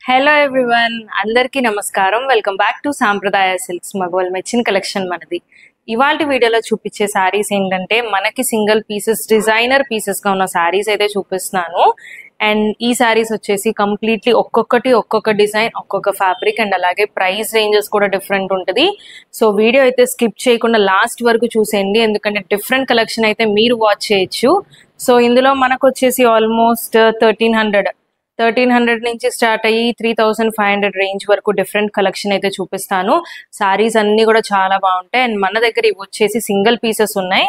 Hello everyone, అందరికీ నమస్కారం. Welcome back to సాంప్రదాయ సిల్క్స్. మగవాళ్ళ మెచ్చిన కలెక్షన్ మనది. ఇవాళ వీడియోలో చూపించే శారీస్ ఏంటంటే మనకి సింగిల్ పీసెస్, డిజైనర్ పీసెస్ గా ఉన్న శారీస్ అయితే చూపిస్తున్నాను. అండ్ ఈ శారీస్ వచ్చేసి కంప్లీట్లీ ఒక్కొక్క డిజైన్, ఒక్కొక్క ఫ్యాబ్రిక్ అండ్ అలాగే ప్రైస్ రేంజెస్ కూడా డిఫరెంట్ ఉంటుంది. సో వీడియో అయితే స్కిప్ చేయకుండా లాస్ట్ వరకు చూసేయండి, ఎందుకంటే డిఫరెంట్ కలెక్షన్ అయితే మీరు వాచ్ చేయొచ్చు. సో ఇందులో మనకు వచ్చేసి ఆల్మోస్ట్ 1300 నుంచి స్టార్ట్ అయ్యి 3500 రేంజ్ వరకు డిఫరెంట్ కలెక్షన్ అయితే చూపిస్తాను. సారీస్ అన్ని కూడా చాలా బాగుంటాయి. అండ్ మన దగ్గర ఇవి వచ్చేసి సింగిల్ పీసెస్ ఉన్నాయి.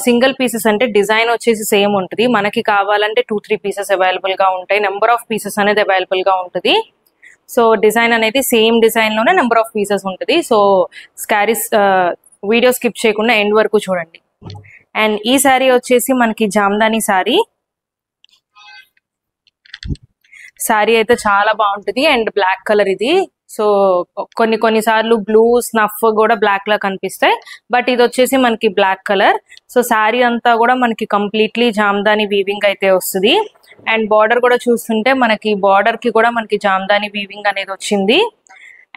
సింగిల్ పీసెస్ అంటే డిజైన్ వచ్చేసి సేమ్ ఉంటుంది. మనకి కావాలంటే 2-3 పీసెస్ అవైలబుల్ గా ఉంటాయి. నెంబర్ ఆఫ్ పీసెస్ అనేది అవైలబుల్ గా ఉంటుంది. సో డిజైన్ అనేది సేమ్ డిజైన్ లోనే నెంబర్ ఆఫ్ పీసెస్ ఉంటుంది. సో శారీస్ వీడియో స్కిప్ చేయకుండా ఎండ్ వరకు చూడండి. అండ్ ఈ శారీ వచ్చేసి మనకి జామ్దాని శారీ అయితే చాలా బాగుంటుంది. అండ్ బ్లాక్ కలర్ ఇది. సో కొన్నిసార్లు బ్లూ స్నఫ్ కూడా బ్లాక్ లా కనిపిస్తాయి, బట్ ఇది వచ్చేసి మనకి బ్లాక్ కలర్. సో శారీ అంతా కూడా మనకి కంప్లీట్లీ జామ్దాని వీవింగ్ అయితే వస్తుంది. అండ్ బార్డర్ కూడా చూస్తుంటే మనకి బార్డర్ కి కూడా మనకి జామ్దాని వీవింగ్ అనేది వచ్చింది.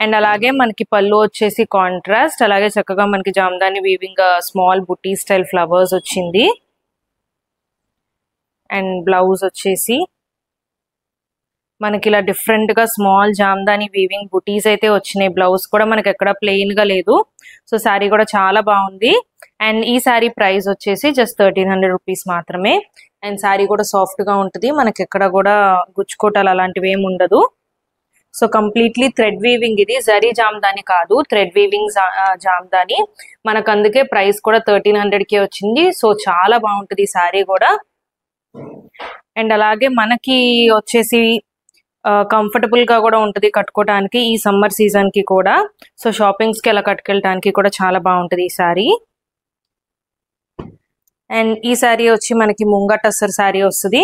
అండ్ అలాగే మనకి పళ్ళు వచ్చేసి కాంట్రాస్ట్, అలాగే చక్కగా మనకి జామ్దాని వీవింగ్ స్మాల్ బుటీ స్టైల్ ఫ్లవర్స్ వచ్చింది. అండ్ బ్లౌజ్ వచ్చేసి మనకి ఇలా డిఫరెంట్ గా స్మాల్ జామ్దాని వీవింగ్ బుటీస్ అయితే వచ్చినాయి. బ్లౌజ్ కూడా మనకి ఎక్కడ ప్లెయిన్ గా లేదు. సో శారీ కూడా చాలా బాగుంది. అండ్ ఈ శారీ ప్రైస్ వచ్చేసి జస్ట్ 1300 రూపీస్ మాత్రమే. అండ్ శారీ కూడా సాఫ్ట్ గా ఉంటుంది, మనకి ఎక్కడ కూడా గుచ్చుకోటాలు అలాంటివి ఏమి ఉండదు. సో కంప్లీట్లీ థ్రెడ్ వీవింగ్, ఇది జరీ జామ్దాని కాదు, థ్రెడ్ వీవింగ్ జామ్దాని. మనకు అందుకే ప్రైస్ కూడా 1300కే వచ్చింది. సో చాలా బాగుంటుంది ఈ శారీ కూడా. అండ్ అలాగే మనకి వచ్చేసి కంఫర్టబుల్ గా కూడా ఉంటుంది కట్టుకోవడానికి ఈ సమ్మర్ సీజన్ కి కూడా. సో షాపింగ్స్ కి అలా కట్టుకెళ్ళడానికి కూడా చాలా బాగుంటుంది ఈ శారీ. అండ్ ఈ శారీ వచ్చి మనకి ముంగా టస్సర్ శారీ వస్తుంది.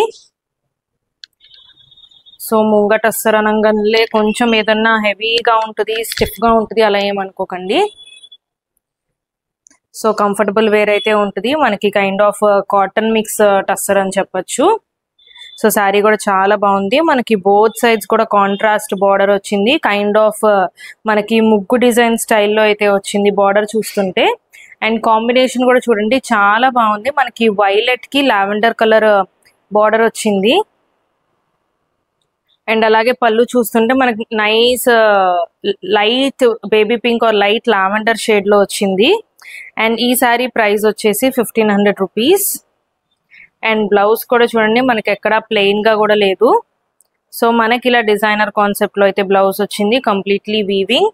సో ముంగా టస్సర్ అనగానే కొంచెం ఏదన్నా హెవీగా ఉంటుంది, స్టిఫ్ గా ఉంటుంది, అలా ఏమనుకోకండి. సో కంఫర్టబుల్ వేర్ అయితే ఉంటుంది. మనకి kind of cotton mix tussar అని చెప్పొచ్చు. సో శారీ కూడా చాలా బాగుంది. మనకి బోత్ సైడ్స్ కూడా కాంట్రాస్ట్ బార్డర్ వచ్చింది. కైండ్ ఆఫ్ మనకి ముగ్గు డిజైన్ స్టైల్లో అయితే వచ్చింది బార్డర్ చూస్తుంటే. అండ్ కాంబినేషన్ కూడా చూడండి చాలా బాగుంది. మనకి వైలెట్ కి లావెండర్ కలర్ బార్డర్ వచ్చింది. అండ్ అలాగే పళ్ళు చూస్తుంటే మనకి nice light baby pink are light lavender shade లో వచ్చింది. అండ్ ఈ శారీ ప్రైస్ వచ్చేసి 1500 రూపీస్. అండ్ బ్లౌజ్ కూడా చూడండి మనకి ఎక్కడ ప్లెయిన్ గా కూడా లేదు. సో మనకి ఇలా డిజైనర్ కాన్సెప్ట్ లో అయితే బ్లౌజ్ వచ్చింది, కంప్లీట్లీ వీవింగ్.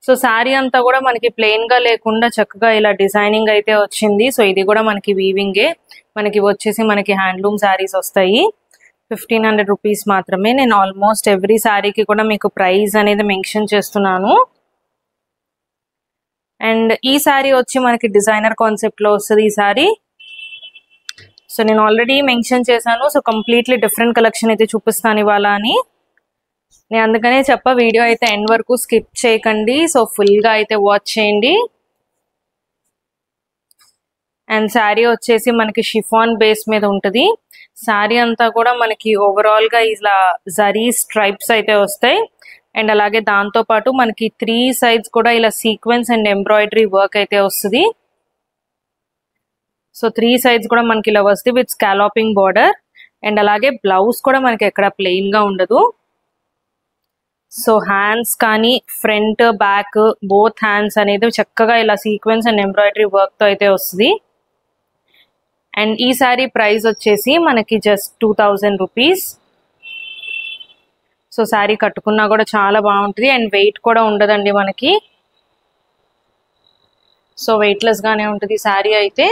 సో శారీ అంతా కూడా మనకి ప్లెయిన్ గా లేకుండా చక్కగా ఇలా డిజైనింగ్ అయితే వచ్చింది. సో ఇది కూడా మనకి వీవింగే. మనకి వచ్చేసి మనకి హ్యాండ్లూమ్ శారీస్ వస్తాయి. 1500 రూపీస్ మాత్రమే. నేను ఆల్మోస్ట్ ఎవ్రీ శారీకి కూడా మీకు ప్రైస్ అనేది మెన్షన్ చేస్తున్నాను. అండ్ ఈ శారీ వచ్చి మనకి డిజైనర్ కాన్సెప్ట్ లో వస్తుంది ఈ శారీ. సో నేను ఆల్రెడీ మెన్షన్ చేశాను. సో కంప్లీట్లీ డిఫరెంట్ కలెక్షన్ అయితే చూపిస్తాను ఇవాళ అని. నేను అందుకనే వీడియో అయితే ఎండ్ వరకు స్కిప్ చేయకండి. సో ఫుల్ గా అయితే వాచ్ చేయండి. అండ్ శారీ వచ్చేసి మనకి షిఫాన్ బేస్ మీద ఉంటుంది. శారీ అంతా కూడా మనకి ఓవరాల్ గా ఇలా జరీ స్ట్రైప్స్ అయితే వస్తాయి. అండ్ అలాగే దాంతో పాటు మనకి 3 సైడ్స్ కూడా ఇలా సీక్వెన్స్ అండ్ ఎంబ్రాయిడరీ వర్క్ అయితే వస్తుంది. సో 3 సైడ్స్ కూడా మనకి ఇలా వస్తుంది విత్ స్కాలోపింగ్ బార్డర్. అండ్ అలాగే బ్లౌజ్ కూడా మనకి ఎక్కడ ప్లెయిన్ గా ఉండదు. సో హ్యాండ్స్ కానీ ఫ్రంట్ బ్యాక్ బోత్ హ్యాండ్స్ అనేది చక్కగా ఇలా సీక్వెన్స్ అండ్ ఎంబ్రాయిడరీ వర్క్ తో అయితే వస్తుంది. అండ్ ఈ శారీ ప్రైస్ వచ్చేసి మనకి జస్ట్ 2000 రూపీస్. సో శారీ కట్టుకున్నా కూడా చాలా బాగుంటుంది. అండ్ వెయిట్ కూడా ఉండదండి మనకి. సో వెయిట్లెస్ గానే ఉంటుంది శారీ అయితే.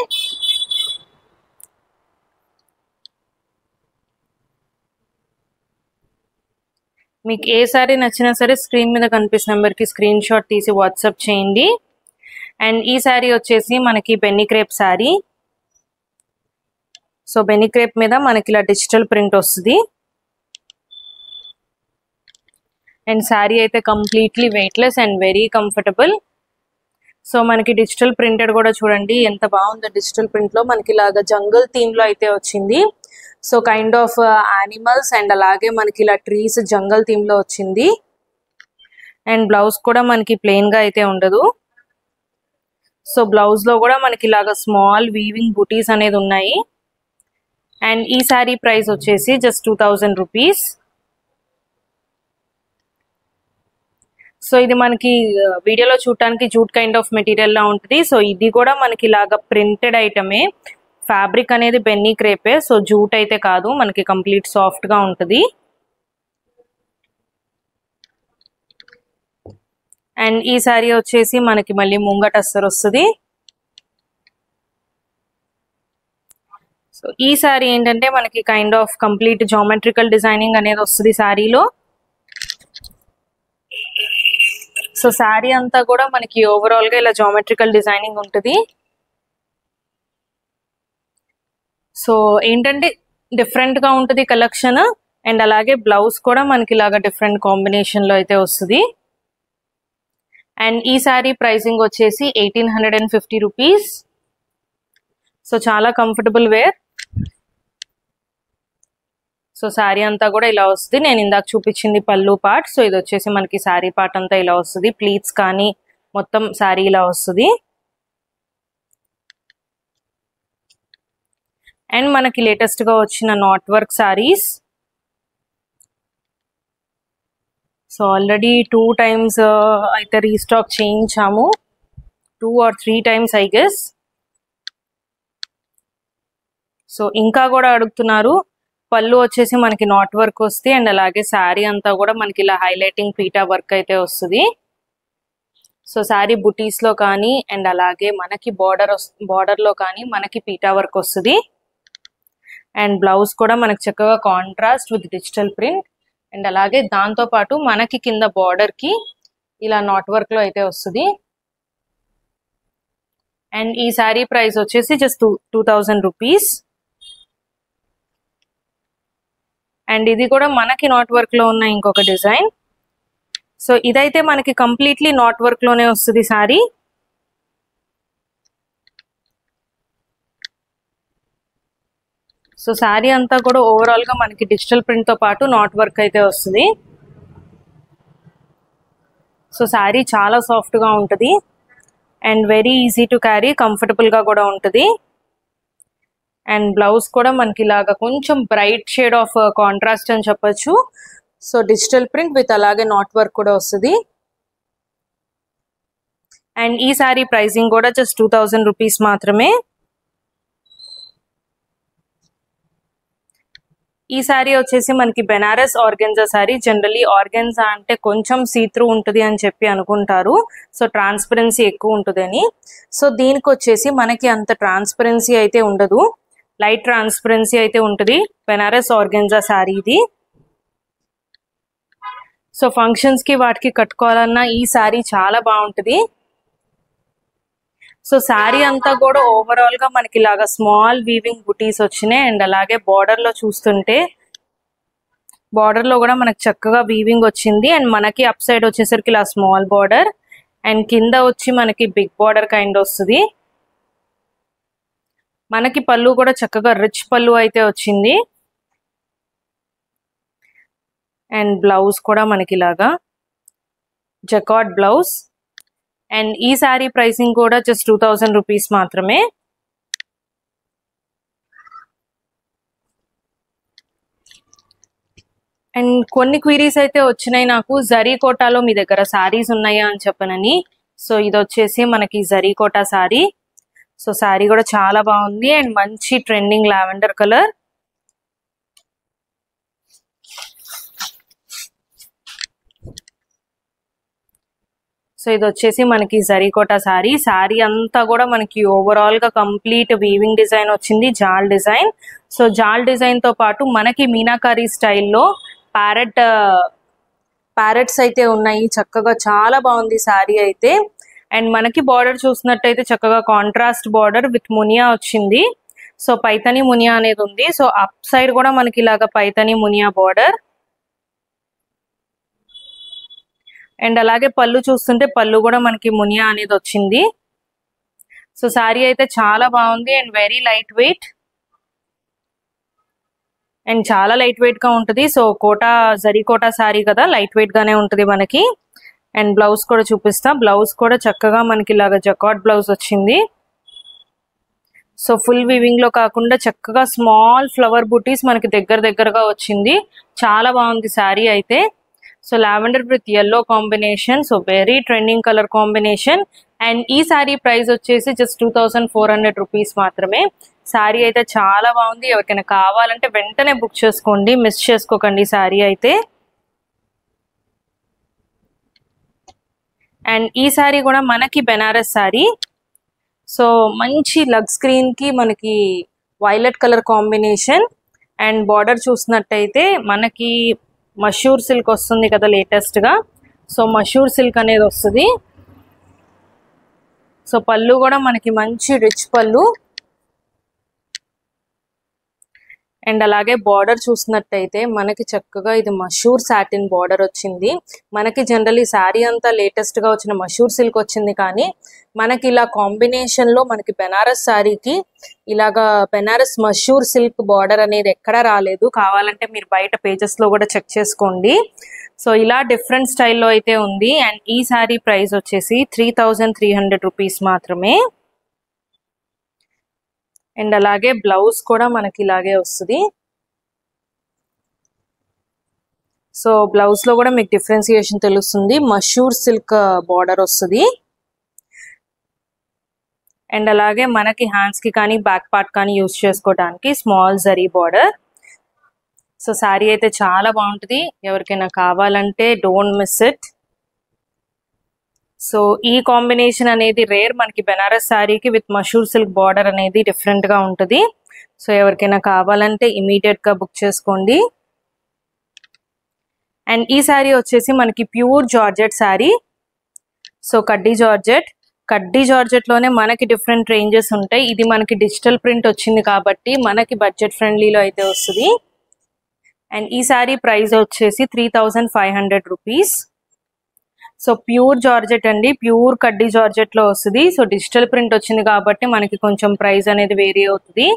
మీకు ఏ శారీ నచ్చినా సరే స్క్రీన్ మీద కనిపిస్తున్న నెంబర్కి స్క్రీన్ షాట్ తీసి వాట్సాప్ చేయండి. అండ్ ఈ శారీ వచ్చేసి మనకి బెన్నీ క్రేప్ శారీ. సో బెన్నీ క్రేప్ మీద మనకి ఇలా డిజిటల్ ప్రింట్ వస్తుంది. అండ్ శారీ అయితే completely weightless and very comfortable. So మనకి డిజిటల్ ప్రింటెడ్ కూడా చూడండి ఎంత బాగుందో. డిజిటల్ ప్రింట్ లో మనకి ఇలాగా జంగల్ థీమ్ లో అయితే వచ్చింది. So kind of animals and అలాగే మనకి ఇలా ట్రీస్ జంగల్ థీమ్ లో వచ్చింది. అండ్ బ్లౌజ్ కూడా మనకి ప్లెయిన్ గా అయితే ఉండదు. సో బ్లౌజ్ లో కూడా మనకి ఇలాగా స్మాల్ వీవింగ్ బుటీస్ అనేది ఉన్నాయి. అండ్ ఈ సారీ ప్రైస్ వచ్చేసి జస్ట్ 2000 రూపీస్. సో ఇది మనకి వీడియోలో చూడటానికి జూట్ కైండ్ ఆఫ్ మెటీరియల్ లా ఉంటుంది. సో ఇది కూడా మనకి ఇలాగా ప్రింటెడ్ ఐటమే. ఫ్యాబ్రిక్ అనేది బెన్నీ క్రేపే. సో జూట్ అయితే కాదు, మనకి కంప్లీట్ సాఫ్ట్ గా ఉంటుంది. అండ్ ఈ సారీ వచ్చేసి మనకి మళ్ళీ ముంగట అస్తరు వస్తుంది. సో ఈ సారీ ఏంటంటే మనకి kind of complete geometrical designing అనేది వస్తుంది సారీలో. సో సారీ అంతా కూడా మనకి ఓవరాల్ గా ఇలా జామెట్రికల్ డిజైనింగ్ ఉంటుంది. సో ఏంటంటే డిఫరెంట్ గా ఉంటుంది కలెక్షన్. అండ్ అలాగే బ్లౌజ్ కూడా మనకి ఇలాగా డిఫరెంట్ కాంబినేషన్ లో అయితే వస్తుంది. అండ్ ఈ సారీ ప్రైసింగ్ వచ్చేసి 1850 రూపీస్. సో చాలా కంఫర్టబుల్ వేర్. సో సారీ అంతా కూడా ఇలా వస్తుంది. నేను ఇందాక చూపించింది పళ్ళు పార్ట్. సో ఇది వచ్చేసి మనకి సారీ పార్ట్ అంతా ఇలా వస్తుంది. ప్లీట్స్ కానీ మొత్తం సారీ ఇలా వస్తుంది. అండ్ మనకి లేటెస్ట్ గా వచ్చిన knot work saris. So already 2 times అయితే రీస్టాక్ చేయించాము. 2 or 3 times I guess. So ఇంకా కూడా అడుగుతున్నారు. పళ్ళు వచ్చేసి మనకి నాట్ వర్క్ వస్తుంది. అండ్ అలాగే శారీ అంతా కూడా మనకి ఇలా హైలైటింగ్ పీటా వర్క్ అయితే వస్తుంది. సో శారీ బుటీస్ లో కానీ అండ్ అలాగే మనకి బార్డర్ లో కానీ మనకి పీటా వర్క్ వస్తుంది. అండ్ బ్లౌజ్ కూడా మనకి చక్కగా contrast with digital print. And అలాగే దాంతో పాటు మనకి కింద బార్డర్ కి ఇలా నాట్ వర్క్ లో అయితే వస్తుంది. అండ్ ఈ శారీ ప్రైస్ వచ్చేసి జస్ట్ 2000 రూపీస్. అండ్ ఇది కూడా మనకి నాట్ వర్క్ లో ఉన్న ఇంకొక డిజైన్. సో ఇదైతే మనకి కంప్లీట్లీ నాట్ వర్క్ లోనే వస్తుంది సారీ. సో సారీ అంతా కూడా ఓవరాల్ గా మనకి డిజిటల్ ప్రింట్ తో పాటు నాట్ వర్క్ అయితే వస్తుంది. సో సారీ చాలా సాఫ్ట్ గా ఉంటుంది and very easy to carry, comfortable గా కూడా ఉంటుంది. అండ్ బ్లౌజ్ కూడా మనకి ఇలాగా కొంచెం బ్రైట్ షేడ్ ఆఫ్ కాంట్రాస్ట్ అని చెప్పొచ్చు. సో డిజిటల్ ప్రింట్ విత్ అలాగే నాట్ వర్క్ కూడా వస్తుంది. అండ్ ఈ సారీ ప్రైసింగ్ కూడా జస్ట్ 2000 రూపీస్ మాత్రమే. ఈ సారీ వచ్చేసి మనకి Banaras organza sari. Generally organza అంటే కొంచెం సీత్రూ ఉంటుంది అని చెప్పి అనుకుంటారు. సో ట్రాన్స్పరెన్సీ ఎక్కువ ఉంటుందని. సో దీనికి వచ్చేసి మనకి అంత ట్రాన్స్పరెన్సీ అయితే ఉండదు, లైట్ ట్రాన్స్పరెన్సీ అయితే ఉంటుంది. బెనారస్ ఆర్గెన్జా సారీ ఇది. సో ఫంక్షన్స్ కి వాటికి కట్టుకోవాలన్నా ఈ సారీ చాలా బాగుంటుంది. సో శారీ అంతా కూడా ఓవరాల్ గా మనకి ఇలాగా స్మాల్ వీవింగ్ బుటీస్ వచ్చినాయి. అండ్ అలాగే బార్డర్ లో చూస్తుంటే బార్డర్ లో కూడా మనకి చక్కగా వీవింగ్ వచ్చింది. అండ్ మనకి అప్ సైడ్ వచ్చేసరికి ఇలా స్మాల్ బార్డర్ అండ్ కింద వచ్చి మనకి బిగ్ బార్డర్ కైండ్ వస్తుంది. మనకి పళ్ళు కూడా చక్కగా రిచ్ పళ్ళు అయితే వచ్చింది. అండ్ బ్లౌజ్ కూడా మనకి ఇలాగా జకార్డ్ బ్లౌజ్. అండ్ ఈ సారీ ప్రైసింగ్ కూడా జస్ట్ 2000 రూపీస్ మాత్రమే. అండ్ కొన్ని క్వీరీస్ అయితే వచ్చినాయి నాకు, జరీ కోటాలో మీ దగ్గర సారీస్ ఉన్నాయా అని చెప్పనని. సో ఇది వచ్చేసి మనకి జరీ కోటా సారీ. సో సారీ కూడా చాలా బాగుంది అండ్ మంచి ట్రెండింగ్ లావెండర్ కలర్. సో ఇది వచ్చేసి మనకి జరీకోటా సారీ. సారీ అంతా కూడా మనకి ఓవరాల్ గా కంప్లీట్ వీవింగ్ డిజైన్ వచ్చింది, జాల్ డిజైన్. సో జాల్ డిజైన్ తో పాటు మనకి మీనాకారి స్టైల్లో ప్యారెట్స్ అయితే ఉన్నాయి. చక్కగా చాలా బాగుంది సారీ అయితే. అండ్ మనకి బార్డర్ చూసినట్టయితే చక్కగా కాంట్రాస్ట్ బార్డర్ విత్ మునియా వచ్చింది. సో పైతని మునియా అనేది ఉంది. సో అప్ సైడ్ కూడా మనకి ఇలాగా పైతని మునియా బార్డర్. అండ్ అలాగే పళ్ళు చూస్తుంటే పళ్ళు కూడా మనకి మునియా అనేది వచ్చింది. సో సారీ అయితే చాలా బాగుంది and very light weight. And చాలా లైట్ వెయిట్ గా ఉంటుంది. సో కోటా జరీ కోటా సారీ కదా, లైట్ వెయిట్ గానే ఉంటుంది మనకి. అండ్ బ్లౌజ్ కూడా చూపిస్తా. బ్లౌజ్ కూడా చక్కగా మనకి ఇలాగా జకార్డ్ బ్లౌజ్ వచ్చింది. సో ఫుల్ వీవింగ్ లో కాకుండా చక్కగా స్మాల్ ఫ్లవర్ బూటీస్ మనకి దగ్గరగా వచ్చింది. చాలా బాగుంది శారీ అయితే. So lavender with yellow combination. So very trending colour combination. And ఈ శారీ ప్రైస్ వచ్చేసి జస్ట్ 2400 రూపీస్ మాత్రమే. శారీ అయితే చాలా బాగుంది. ఎవరికైనా కావాలంటే వెంటనే బుక్ చేసుకోండి, మిస్ చేసుకోకండి శారీ అయితే. అండ్ ఈ శారీ కూడా మనకి బెనారస్ శారీ. సో మంచి లగ్ స్క్రీన్ కి మనకి violet colour combination. And border చూసినట్టయితే మనకి మషూర్ సిల్క్ వస్తుంది కదా లేటెస్ట్ గా. సో మషూర్ సిల్క్ అనేది వస్తుంది. సో పళ్ళు కూడా మనకి మంచి రిచ్ పళ్ళు. అండ్ అలాగే బార్డర్ చూసినట్టయితే మనకి చక్కగా ఇది మషూర్ సాటిన్ బార్డర్ వచ్చింది. మనకి జనరల్లీ శారీ అంతా లేటెస్ట్ గా వచ్చిన మషూర్ సిల్క్ వచ్చింది, కానీ మనకి ఇలా కాంబినేషన్ లో మనకి బెనారస్ శారీకి ఇలాగా బెనారస్ మషూర్ సిల్క్ బార్డర్ అనేది ఎక్కడా రాలేదు. కావాలంటే మీరు బయట పేజెస్ లో కూడా చెక్ చేసుకోండి. సో ఇలా డిఫరెంట్ స్టైల్లో అయితే ఉంది. అండ్ ఈ శారీ ప్రైస్ వచ్చేసి 3300 రూపీస్ మాత్రమే. అండ్ అలాగే బ్లౌజ్ కూడా మనకి ఇలాగే వస్తుంది. సో బ్లౌజ్ లో కూడా మీకు డిఫరెన్సియేషన్ తెలుస్తుంది. మషూర్ సిల్క్ బార్డర్ వస్తుంది. అండ్ అలాగే మనకి హ్యాండ్స్ కి కానీ బ్యాక్ పార్ట్ కానీ యూజ్ చేసుకోవడానికి small zari border. So sari అయితే చాలా బాగుంటుంది. ఎవరికైనా కావాలంటే డోంట్ మిస్ ఇట్. సో ఈ కాంబినేషన్ అనేది రేర్. మనకి బెనారస్ శారీకి విత్ మషూర్ సిల్క్ బార్డర్ అనేది డిఫరెంట్ గా ఉంటుంది. సో ఎవరికైనా కావాలంటే ఇమీడియట్ గా బుక్ చేసుకోండి. అండ్ ఈ శారీ వచ్చేసి మనకి ప్యూర్ జార్జెట్ శారీ. సో కడ్డీ జార్జెట్ లోనే మనకి డిఫరెంట్ రేంజెస్ ఉంటాయి. ఇది మనకి డిజిటల్ ప్రింట్ వచ్చింది కాబట్టి మనకి బడ్జెట్ ఫ్రెండ్లీలో అయితే వస్తుంది. అండ్ ఈ శారీ ప్రైస్ వచ్చేసి 3500 రూపీస్. సో ప్యూర్ జార్జెట్ అండి, ప్యూర్ కడ్డీ జార్జెట్ లో వస్తుంది. సో డిజిటల్ ప్రింట్ వచ్చింది కాబట్టి మనకి కొంచెం ప్రైస్ అనేది వేరీ అవుతుంది.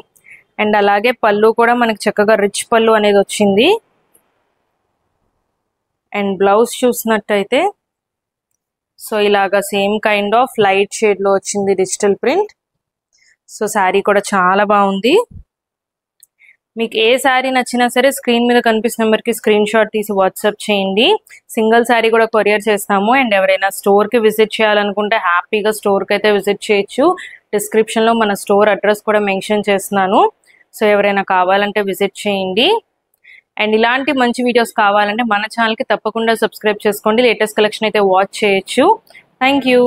అండ్ అలాగే పళ్ళు కూడా మనకి చక్కగా రిచ్ పళ్ళు అనేది వచ్చింది. అండ్ బ్లౌజ్ చూసినట్టయితే సో ఇలాగా same kind of light shade లో వచ్చింది డిజిటల్ ప్రింట్. సో శారీ కూడా చాలా బాగుంది. మీకు ఏ శారీ నచ్చినా సరే స్క్రీన్ మీద కనిపిస్తున్న నెంబర్కి స్క్రీన్ షాట్ తీసి వాట్సాప్ చేయండి. సింగిల్ శారీ కూడా కొరియర్ చేస్తాము. అండ్ ఎవరైనా స్టోర్కి విజిట్ చేయాలనుకుంటే హ్యాపీగా స్టోర్కి అయితే విజిట్ చేయొచ్చు. డిస్క్రిప్షన్లో మన స్టోర్ అడ్రస్ కూడా మెన్షన్ చేస్తున్నాను. సో ఎవరైనా కావాలంటే విజిట్ చేయండి. అండ్ ఇలాంటి మంచి వీడియోస్ కావాలంటే మన ఛానల్కి తప్పకుండా సబ్స్క్రైబ్ చేసుకోండి. లేటెస్ట్ కలెక్షన్ అయితే వాచ్ చేయొచ్చు. Thank you.